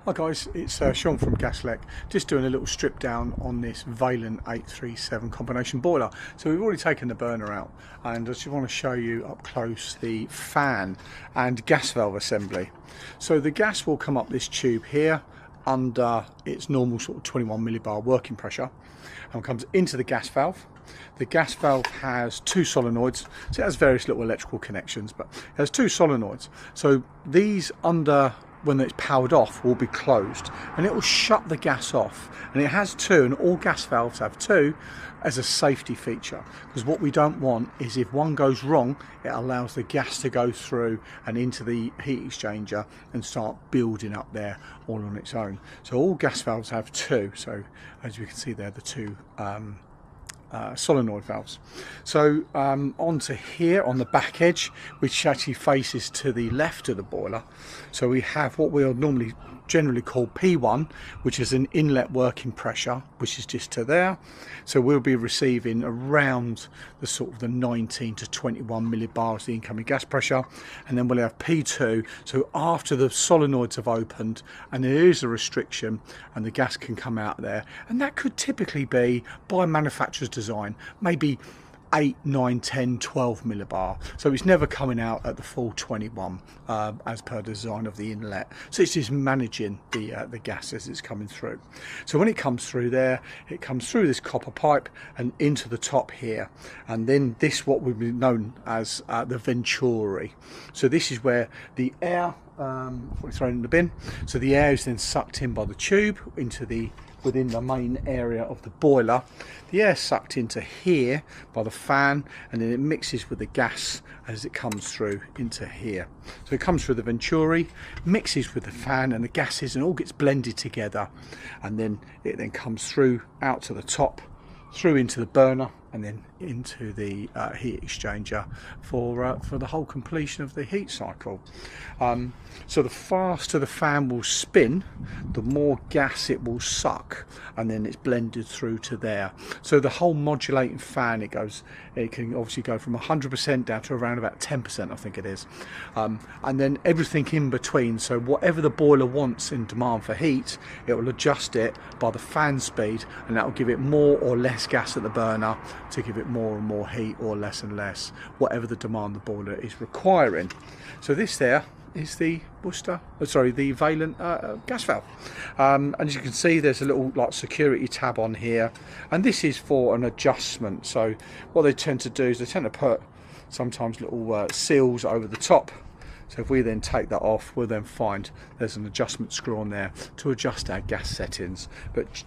Hi guys, it's Sean from Gaslec, just doing a little strip down on this Vaillant 837 combination boiler. So we've already taken the burner out and I just want to show you up close the fan and gas valve assembly. So the gas will come up this tube here under its normal sort of 21 millibar working pressure and comes into the gas valve. The gas valve has two solenoids, so it has various little electrical connections, but it has two solenoids. So these when it's powered off, will be closed and it will shut the gas off, and it has two, and all gas valves have two as a safety feature, because what we don't want is if one goes wrong, it allows the gas to go through and into the heat exchanger and start building up there all on its own. So all gas valves have two, so as you can see there, the two solenoid valves. So onto here on the back edge, which actually faces to the left of the boiler, so we have what we'll normally generally call P1, which is an inlet working pressure, which is just to there. So we'll be receiving around the sort of the 19 to 21 millibars the incoming gas pressure, and then we'll have P2, so after the solenoids have opened and there is a restriction and the gas can come out there, and that could typically be, by manufacturer's design, maybe 8, 9, 10, 12 millibar. So it's never coming out at the full 21 as per design of the inlet. So it's just managing the gas as it's coming through. So when it comes through there, it comes through this copper pipe and into the top here. And then this, what would be known as the venturi. So this is where the air, thrown in the bin. So the air is then sucked in by the tube into within the main area of the boiler. The air sucked into here by the fan, and then it mixes with the gas as it comes through into here. So it comes through the venturi, mixes with the fan and the gases, and all gets blended together, and then it then comes through out to the top, through into the burner, and then into the heat exchanger for the whole completion of the heat cycle. So the faster the fan will spin, the more gas it will suck, and then it's blended through to there. So the whole modulating fan, it can obviously go from 100% down to around about 10%, I think it is, and then everything in between. So whatever the boiler wants in demand for heat, it will adjust it by the fan speed, and that will give it more or less gas at the burner to give it more and more heat, or less and less, whatever the demand the boiler is requiring. So this there is the the Vaillant gas valve, and as you can see, there's a little like security tab on here, and this is for an adjustment. So what they tend to do is they tend to put sometimes little seals over the top. So if we then take that off, we'll then find there's an adjustment screw on there to adjust our gas settings. But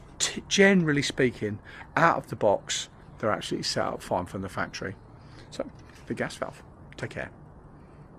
generally speaking, out of the box, they're actually set up fine from the factory. So the gas valve. Take care.